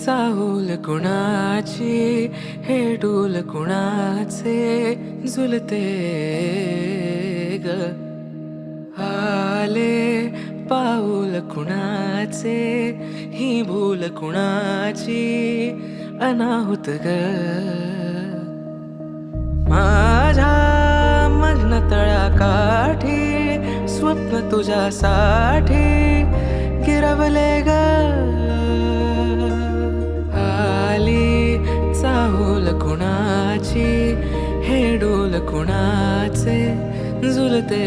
चाहूल कुणाची हे डूल कुणाचे झुलते ग आले पाऊल कुणाचे ही भूल कुणाची अनाहुत ग माझ्या मग्न तळाकाठी स्वप्न तुझ्यासाठी गिरवले ग आली चाहूल कुणाची हे डोल कुणाचे झुलते